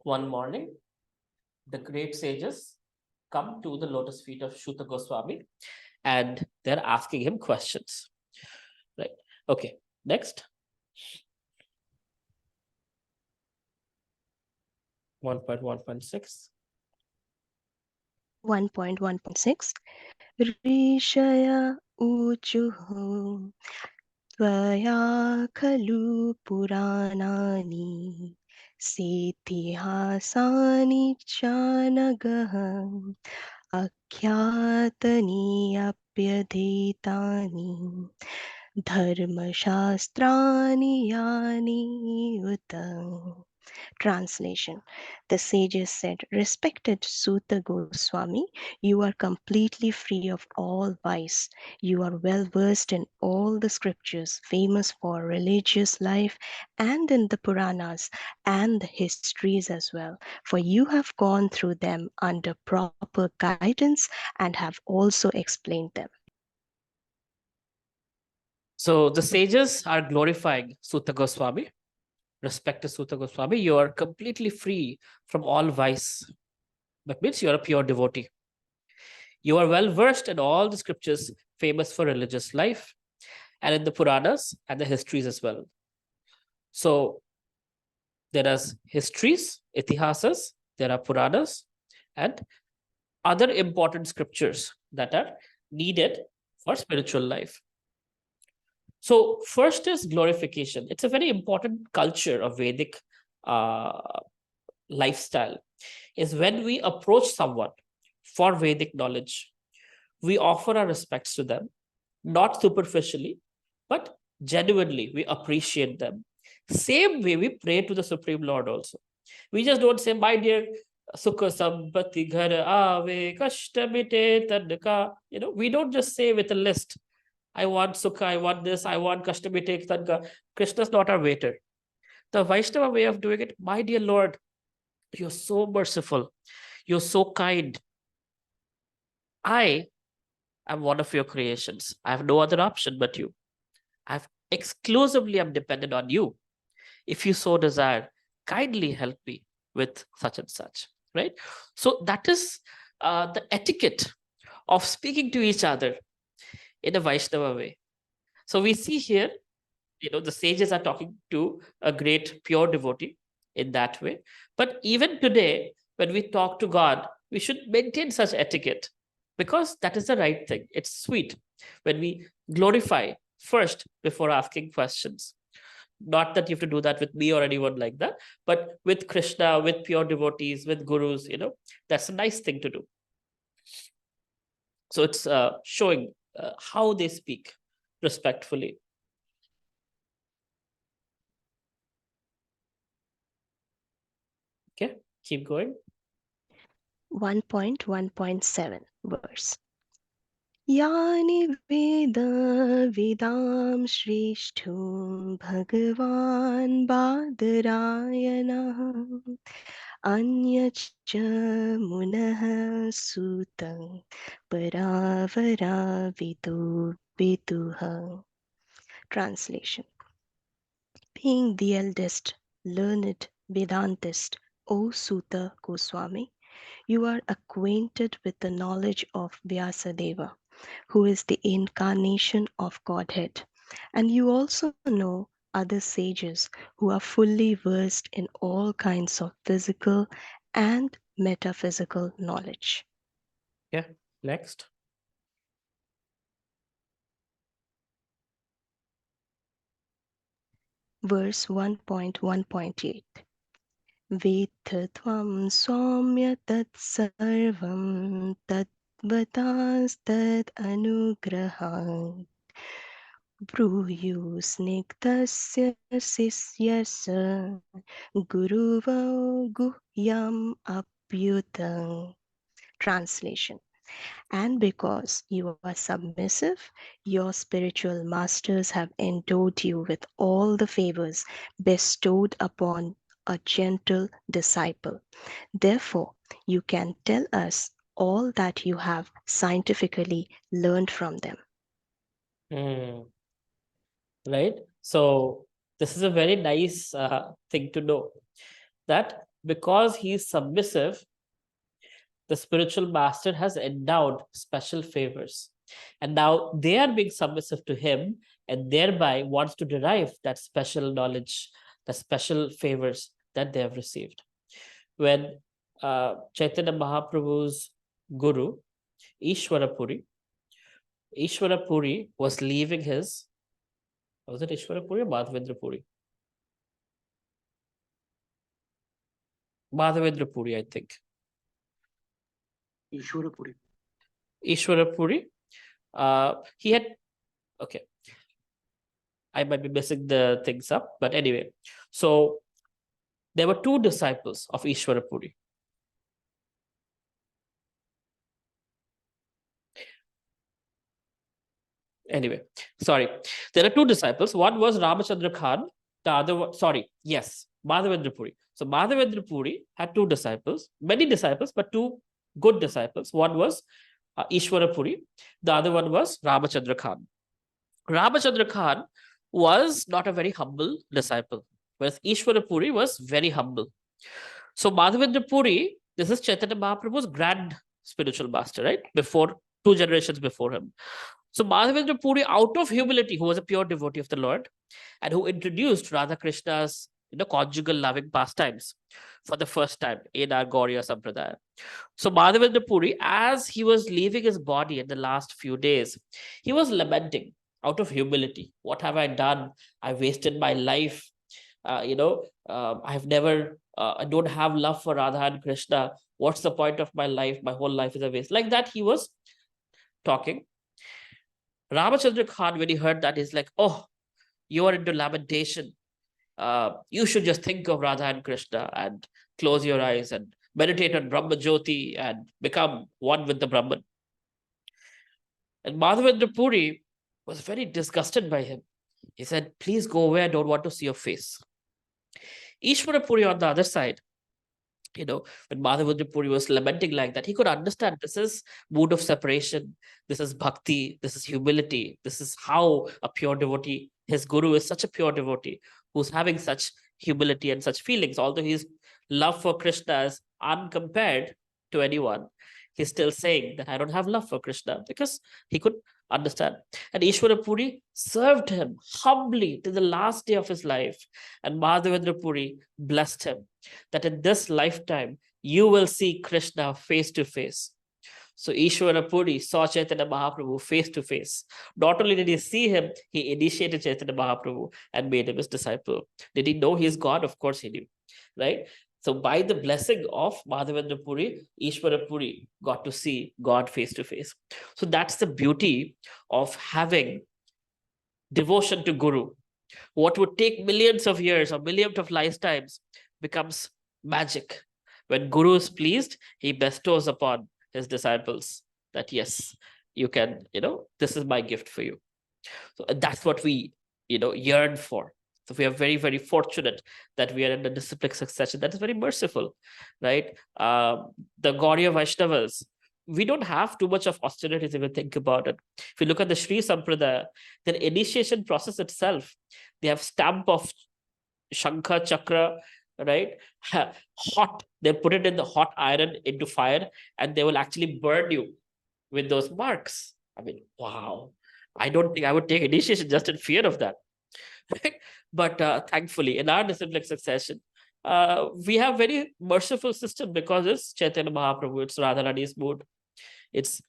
Speaker 1: One morning, the great sages come to the lotus feet of Shuta Goswami, and they're asking him questions. Right. Okay. Next. 1.1.6.
Speaker 2: 1.1.6. Rishaya uchuhu tvaya khalu puranani setihasani chanagah akhyatani apyadhetani dharmashastrani yani utam. Translation. The sages said, Respected Sutta Goswami, you are completely free of all vice. You are well versed in all the scriptures, famous for religious life, and in the Puranas and the histories as well. For you have gone through them under proper guidance and have also explained them.
Speaker 1: So the sages are glorifying Sutta Goswami. Respect to Sutta Goswami, you are completely free from all vice. That means you're a pure devotee. You are well versed in all the scriptures famous for religious life, and in the Puranas and the histories as well. So there are histories, itihasas, there are Puranas, and other important scriptures that are needed for spiritual life. So first is glorification. It's a very important culture of Vedic lifestyle, is when we approach someone for Vedic knowledge, we offer our respects to them, not superficially, but genuinely we appreciate them. Same way we pray to the Supreme Lord also. We just don't say, my dear Sukha Sampati Ghar Ave Kashta Mite Tadka. We don't just say with a list, I want Sukha, I want this, I want Kashta Mite Tadka. Krishna's not our waiter. The Vaishnava way of doing it, my dear Lord, you're so merciful. You're so kind. I am one of your creations. I have no other option but you. I've exclusively am dependent on you. If you so desire, kindly help me with such and such, right? So that is the etiquette of speaking to each other in a Vaishnava way. So we see here, the sages are talking to a great pure devotee in that way. But even today, when we talk to God, we should maintain such etiquette, because that is the right thing. It's sweet when we glorify first before asking questions. Not that you have to do that with me or anyone like that, but with Krishna, with pure devotees, with gurus, that's a nice thing to do. So it's showing how they speak respectfully. Okay, keep going.
Speaker 2: 1.1.7 verse. यानि वेद वेदां श्रेष्ठो भगवान् बादरायणः अन्यच्च मुनः सूतं परावराविदो विदुः. Translation. Being the eldest, learned Vedantist, O Suta Goswami, you are acquainted with the knowledge of Vyasadeva, who is the incarnation of Godhead, and you also know other sages who are fully versed in all kinds of physical and metaphysical knowledge.
Speaker 1: Yeah, next.
Speaker 2: Verse 1.1.8. Vedha tvam somya tat sarvam tattvatas anugrahat brūyu snigdhasya sisyasya guruvo guhyam apyutam. Translation. And because you are submissive, your spiritual masters have endowed you with all the favors bestowed upon a gentle disciple. Therefore, you can tell us all that you have scientifically learned from them.
Speaker 1: Right? So this is a very nice thing to know, that because he is submissive, the spiritual master has endowed special favors. And now they are being submissive to him and thereby wants to derive that special knowledge, the special favors that they have received. When Chaitanya Mahaprabhu's guru, Ishwarapuri was leaving his, was it Ishwarapuri or Madhavendrapuri? Madhavendrapuri, I think. Ishwarapuri. He had, okay, I might be messing the things up, but anyway. So there were two disciples of Ishwarapuri. Anyway, sorry. There are two disciples. One was Ramachandra Khan. The other one, sorry, yes, Madhavendra Puri. So Madhavendra Puri had two disciples, many disciples, but two good disciples. One was Ishwara Puri. The other one was Ramachandra Khan. Ramachandra Khan was not a very humble disciple, whereas Ishwara Puri was very humble. So Madhavendra Puri, this is Chaitanya Mahaprabhu's grand spiritual master, right? Before, 2 generations before him. So Madhavendra Puri, out of humility, who was a pure devotee of the Lord, and who introduced Radha Krishna's conjugal loving pastimes for the first time in our Gauriya Sampradaya. So Madhavendra Puri, as he was leaving his body in the last few days, he was lamenting out of humility. What have I done? I wasted my life. I've never, I don't have love for Radha and Krishna. What's the point of my life? My whole life is a waste. Like that, he was talking. Ramachandra Khan, when he heard that, he's like, oh, you are into lamentation. You should just think of Radha and Krishna and close your eyes and meditate on Brahma Jyoti and become one with the Brahman. And Madhavendra Puri was very disgusted by him. He said, please go away. I don't want to see your face. Ishwara Puri on the other side, when Madhavendra Puri was lamenting like that, he could understand this is mood of separation, this is bhakti, this is humility, this is how a pure devotee, his guru is such a pure devotee who's having such humility and such feelings. Although his love for Krishna is uncompared to anyone, he's still saying that I don't have love for Krishna, because he could understand. And Ishwara Puri served him humbly till the last day of his life. And Madhavendra Puri blessed him that in this lifetime, you will see Krishna face to face. So Ishwara Puri saw Chaitanya Mahaprabhu face to face. Not only did he see him, he initiated Chaitanya Mahaprabhu and made him his disciple. Did he know he's God? Of course he knew, right? So by the blessing of Madhavendra Puri, Ishwara Puri got to see God face to face. So that's the beauty of having devotion to Guru. What would take millions of years or millions of lifetimes becomes magic. When Guru is pleased, he bestows upon his disciples that yes, you can, this is my gift for you. So that's what we, yearn for. So we are very, very fortunate that we are in the disciplic succession that is very merciful, right? The Gauriya Vaishnavas, we don't have too much of austerities if you think about it. If you look at the Sri Sampradaya, their initiation process itself, they have stamp of Shankha Chakra, right? Hot, they put it in the hot iron into fire, and they will actually burn you with those marks. I mean, wow. I don't think I would take initiation just in fear of that. Right? But thankfully, in our disciplic succession, we have very merciful system because it's Chaitanya Mahaprabhu, it's Radharani's mood. It's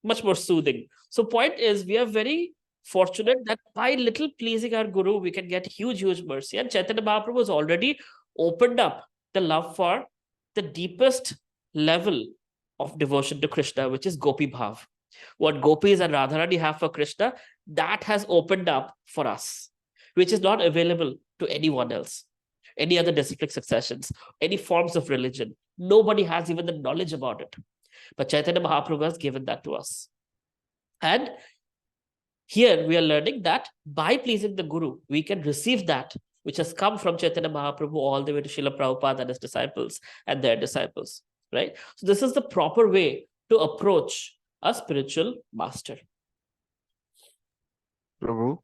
Speaker 1: much more soothing. So point is, we are very fortunate that by little pleasing our Guru, we can get huge, huge mercy. And Chaitanya Mahaprabhu has already opened up the love for the deepest level of devotion to Krishna, which is Gopi Bhav. What Gopis and Radharani have for Krishna, that has opened up for us, which is not available to anyone else, any other disciplic successions, any forms of religion. Nobody has even the knowledge about it. But Chaitanya Mahaprabhu has given that to us. And here we are learning that by pleasing the Guru, we can receive that which has come from Chaitanya Mahaprabhu all the way to Srila Prabhupada and his disciples and their disciples, right? So this is the proper way to approach a spiritual master.
Speaker 3: Prabhu,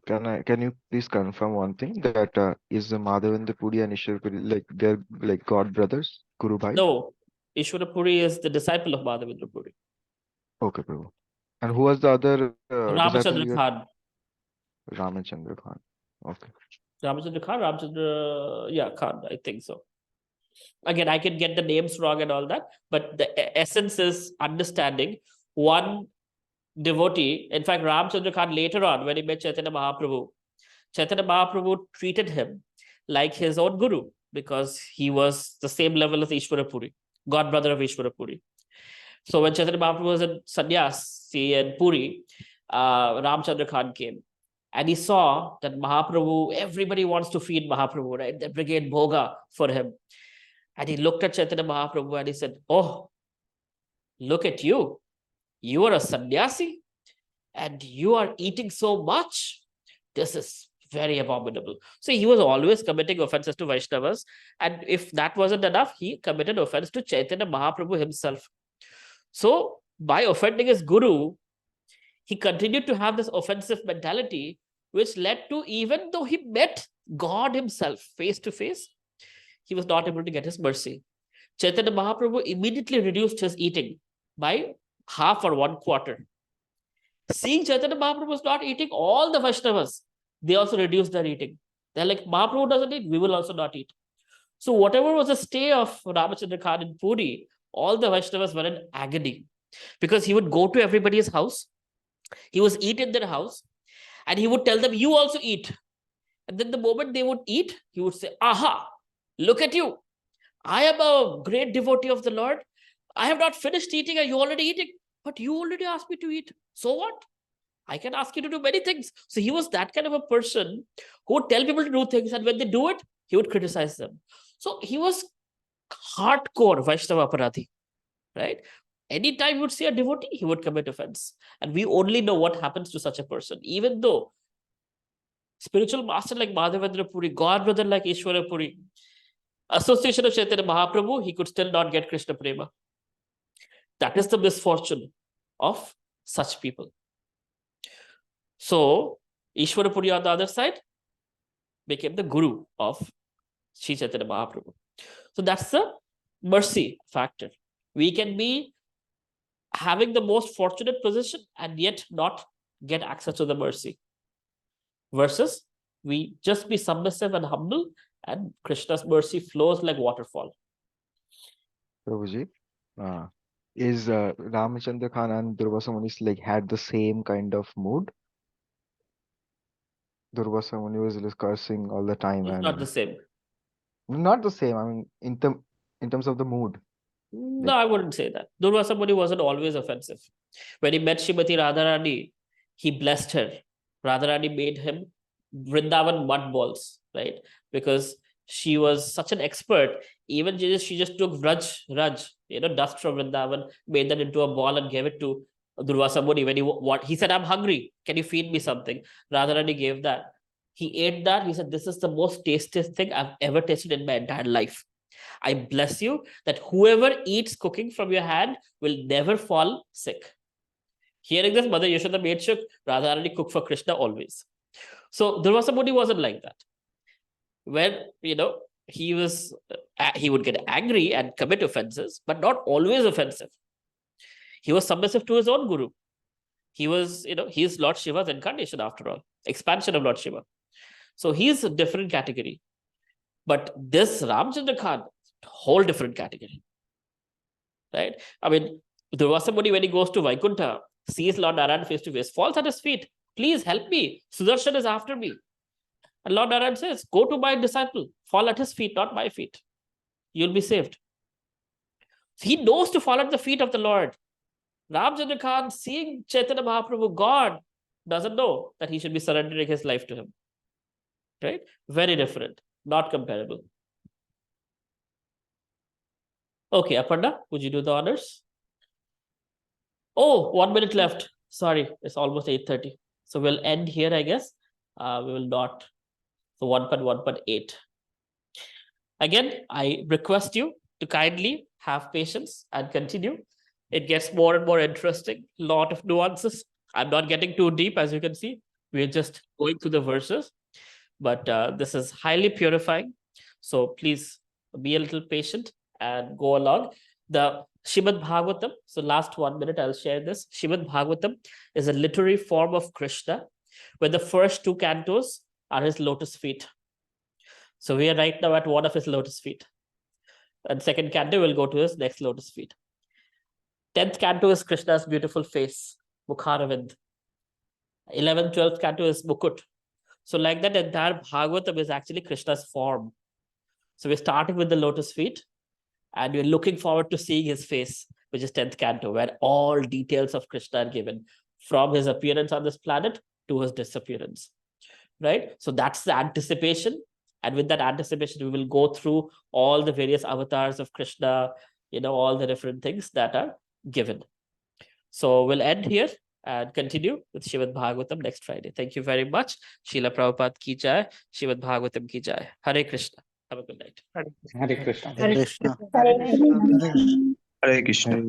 Speaker 3: can you please confirm one thing, that is the Madhavendra Puri and Ishwar Puri like they're like god brothers, Guru Bhai?
Speaker 1: No, Ishwara Puri is the disciple of Madhavendra Puri.
Speaker 3: Okay, Prabhu. And who was the other disciple?
Speaker 1: Ramachandra Khan.
Speaker 3: Ramachandra Khan. Okay.
Speaker 1: Ramachandra Khan, Khan, I think so. Again, I can get the names wrong and all that, but the essence is understanding one devotee. In fact, Ramachandra Khan later on, when he met Chaitanya Mahaprabhu treated him like his own guru because he was the same level as Ishwara Puri, god brother of Ishwara Puri. So when Chaitanya Mahaprabhu was in Sannyasi and Puri, Ramchandra Khan came. And he saw that Mahaprabhu, everybody wants to feed Mahaprabhu, right? They brigade bhoga for him. And he looked at Chaitanya Mahaprabhu and he said, oh, look at you. You are a sannyasi and you are eating so much. This is very abominable. So he was always committing offenses to Vaishnavas. And if that wasn't enough, he committed offense to Chaitanya Mahaprabhu himself. So by offending his guru, he continued to have this offensive mentality, which led to, even though he met God himself face to face, he was not able to get his mercy. Chaitanya Mahaprabhu immediately reduced his eating by half or 1/4. Seeing Chaitanya Mahaprabhu was not eating, all the Vaishnavas, they also reduced their eating. They're like, Mahaprabhu doesn't eat, we will also not eat. So whatever was the stay of Ramachandra Khan in Puri, all the Vaishnavas were in agony because he would go to everybody's house. He was eat in their house and he would tell them, you also eat. And then the moment they would eat, he would say, aha, look at you. I am a great devotee of the Lord. I have not finished eating and you already eating, but you already asked me to eat. So what? I can ask you to do many things. So he was that kind of a person who would tell people to do things, and when they do it, he would criticize them. So he was hardcore Vaishnava Aparadhi, right? Anytime you would see a devotee, he would commit offense. And we only know what happens to such a person. Even though spiritual master like Madhavendra Puri, God brother like Ishwara Puri, association of Chaitanya Mahaprabhu, he could still not get Krishna Prema. That is the misfortune of such people. So Ishwara Puri on the other side became the guru of Sri Chaitanya Mahaprabhu. So that's the mercy factor. We can be having the most fortunate position and yet not get access to the mercy. Versus we just be submissive and humble and Krishna's mercy flows like waterfall.
Speaker 3: Prabhuji, is Ramachandra Khan and Durvasa Muni like had the same kind of mood? Durvasa Muni was just cursing all the time,
Speaker 1: It's
Speaker 3: and
Speaker 1: not the same.
Speaker 3: not the same. I mean, in terms of the mood.
Speaker 1: No, I wouldn't say that. Durvasa Muni wasn't always offensive. When he met Srimati Radharani, he blessed her. Radharani made him Vrindavan mud balls, right? Because She was such an expert. Even she just took Raj, dust from Vrindavan, made that into a ball and gave it to Durvasa Muni when he said, I'm hungry. Can you feed me something? Radharani gave that. He ate that. He said, this is the most tastiest thing I've ever tasted in my entire life. I bless you that whoever eats cooking from your hand will never fall sick. Hearing this, Mother Yashoda made sure Radharani cook for Krishna always. So Durvasa Muni wasn't like that. When, he would get angry and commit offenses, but not always offensive. He was submissive to his own guru. He was, he's Lord Shiva's incarnation after all, expansion of Lord Shiva. So he's a different category. But this Ramchandra Khan, whole different category. Right? I mean, Durvasa Muni, when he goes to Vaikuntha, sees Lord Narayan face to face, falls at his feet. Please help me. Sudarshan is after me. And Lord Narayan says, go to my disciple, fall at his feet, not my feet. You'll be saved. He knows to fall at the feet of the Lord. Ramchandra Khan, seeing Chaitanya Mahaprabhu, God, doesn't know that he should be surrendering his life to him. Right? Very different, not comparable. Okay, Aparna, would you do the honors? Oh, 1 minute left. Sorry, it's almost 8:30. So we'll end here, I guess. We will not. So 1.1.8. Again, I request you to kindly have patience and continue. It gets more and more interesting. A lot of nuances. I'm not getting too deep, as you can see. We're just going through the verses. But this is highly purifying. So please be a little patient and go along. The Srimad Bhagavatam, so last 1 minute, I'll share this. Srimad Bhagavatam is a literary form of Krishna, where the first 2 cantos are his lotus feet. So we are right now at one of his lotus feet. And second canto will go to his next lotus feet. 10th canto is Krishna's beautiful face, Mukharavind. 11th, 12th canto is Mukut. So like that, entire Bhagavatam is actually Krishna's form. So we're starting with the lotus feet, and we're looking forward to seeing his face, which is 10th canto, where all details of Krishna are given, from his appearance on this planet to his disappearance. Right? So that's the anticipation. And with that anticipation, we will go through all the various avatars of Krishna, all the different things that are given. So we'll end here and continue with Srimad Bhagavatam next Friday. Thank you very much. Srila Prabhupada ki jai, Srimad Bhagavatam ki jai. Hare Krishna. Have a good night.
Speaker 4: Hare Krishna.
Speaker 5: Hare Krishna.
Speaker 4: Hare Krishna.
Speaker 5: Hare Krishna.